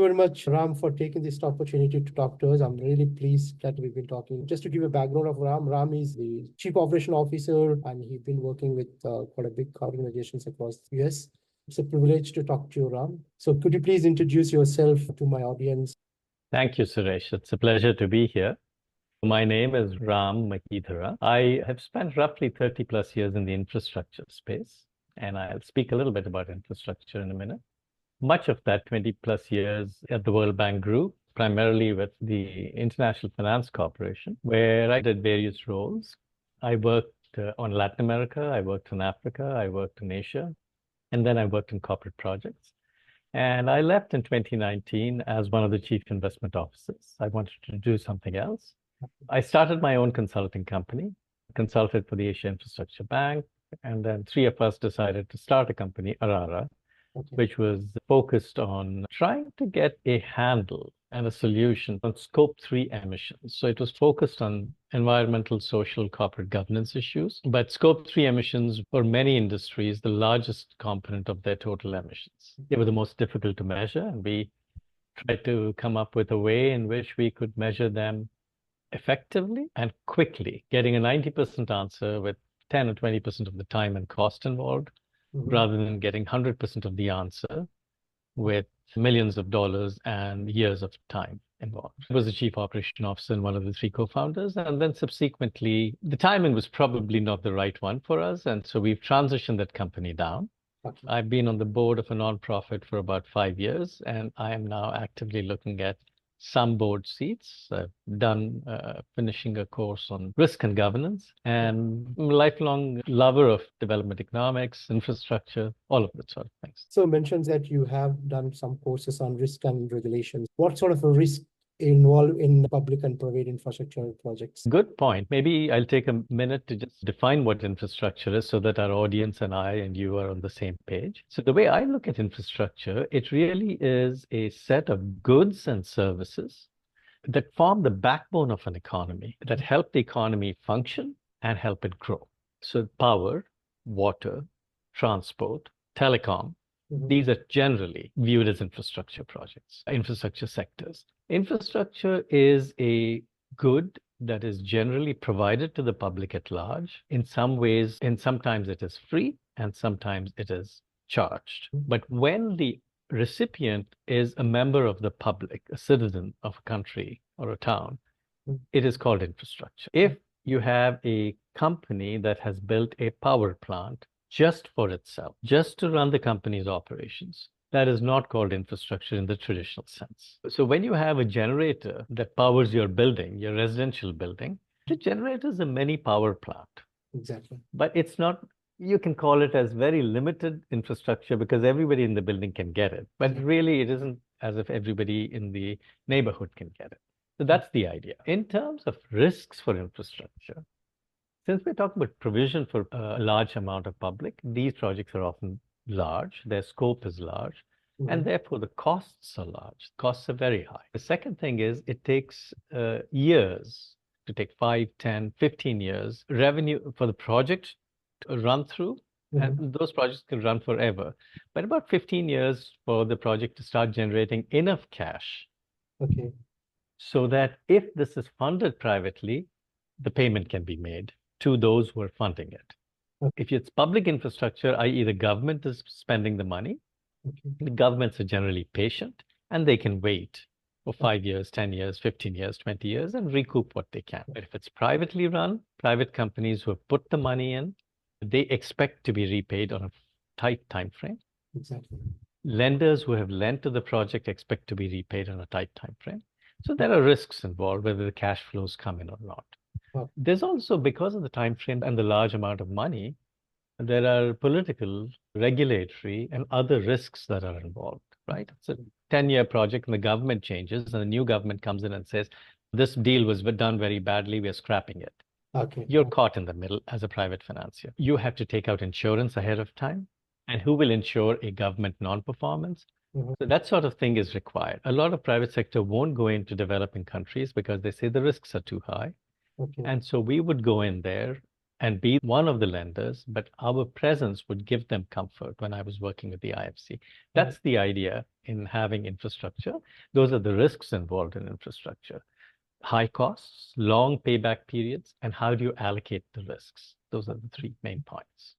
very much, Ram, for taking this opportunity to talk to us. I'm really pleased that we've been talking. Just to give a background of Ram, Ram is the Chief Operation Officer, and he's been working with quite a big organizations across the US. It's a privilege to talk to you, Ram. So could you please introduce yourself to my audience? Thank you, Suresh. It's a pleasure to be here. My name is Ram Mahidhara. I have spent roughly 30 plus years in the infrastructure space, and I'll speak a little bit about infrastructure in a minute. Much of that 20 plus years at the World Bank Group, primarily with the International Finance Corporation, where I did various roles. I worked on Latin America, I worked in Africa, I worked in Asia, and then I worked in corporate projects. And I left in 2019 as one of the chief investment officers. I wanted to do something else. I started my own consulting company, consulted for the Asia Infrastructure Bank, and then three of us decided to start a company, Arara, which was focused on trying to get a handle and a solution on Scope 3 emissions. So it was focused on environmental, social, corporate governance issues. But Scope 3 emissions, for many industries, the largest component of their total emissions. They were the most difficult to measure, and we tried to come up with a way in which we could measure them effectively and quickly, getting a 90% answer with 10 or 20% of the time and cost involved, rather than getting 100% of the answer with millions of dollars and years of time involved. I was the chief operation officer and one of the three co-founders. And then subsequently, the timing was probably not the right one for us. And so we've transitioned that company down. I've been on the board of a nonprofit for about 5 years, and I am now actively looking at some board seats. I've done finishing a course on risk and governance, and I'm a lifelong lover of development economics, infrastructure, all of that sort of things. So it mentions that you have done some courses on risk and regulations. What sort of a risk involved in public and private infrastructure projects? Good point. Maybe I'll take a minute to just define what infrastructure is so that our audience and I and you are on the same page. So the way I look at infrastructure, it really is a set of goods and services that form the backbone of an economy, that help the economy function and help it grow. So power, water, transport, telecom, these are generally viewed as infrastructure projects, infrastructure sectors. Infrastructure is a good that is generally provided to the public at large. In some ways, and sometimes it is free and sometimes it is charged. But when the recipient is a member of the public, a citizen of a country or a town, it is called infrastructure. If you have a company that has built a power plant just for itself, just to run the company's operations, that is not called infrastructure in the traditional sense. So when you have a generator that powers your building, your residential building, the generator is a mini power plant. Exactly. But it's not, you can call it as very limited infrastructure because everybody in the building can get it. But really it isn't as if everybody in the neighborhood can get it. So that's the idea. In terms of risks for infrastructure, since we're talking about provision for a large amount of public, these projects are often large, their scope is large, and therefore the costs are large. Costs are very high. The second thing is it takes years, to take 5, 10, 15 years, revenue for the project to run through, and those projects can run forever. But about 15 years for the project to start generating enough cash so that if this is funded privately, the payment can be made to those who are funding it. If it's public infrastructure, i.e. the government is spending the money, the governments are generally patient and they can wait for 5 years, 10 years, 15 years, 20 years and recoup what they can. But if it's privately run, private companies who have put the money in, they expect to be repaid on a tight time frame. Lenders who have lent to the project expect to be repaid on a tight time frame. So there are risks involved, whether the cash flows come in or not. There's also, because of the time frame and the large amount of money, there are political, regulatory, and other risks that are involved, right? It's a 10-year project and the government changes and the new government comes in and says, this deal was done very badly, we're scrapping it. You're caught in the middle as a private financier. You have to take out insurance ahead of time. And who will insure a government non-performance? So that sort of thing is required. A lot of private sector won't go into developing countries because they say the risks are too high. And so we would go in there and be one of the lenders, but our presence would give them comfort when I was working with the IFC. That's the idea in having infrastructure. Those are the risks involved in infrastructure. High costs, long payback periods, and how do you allocate the risks? Those are the three main points.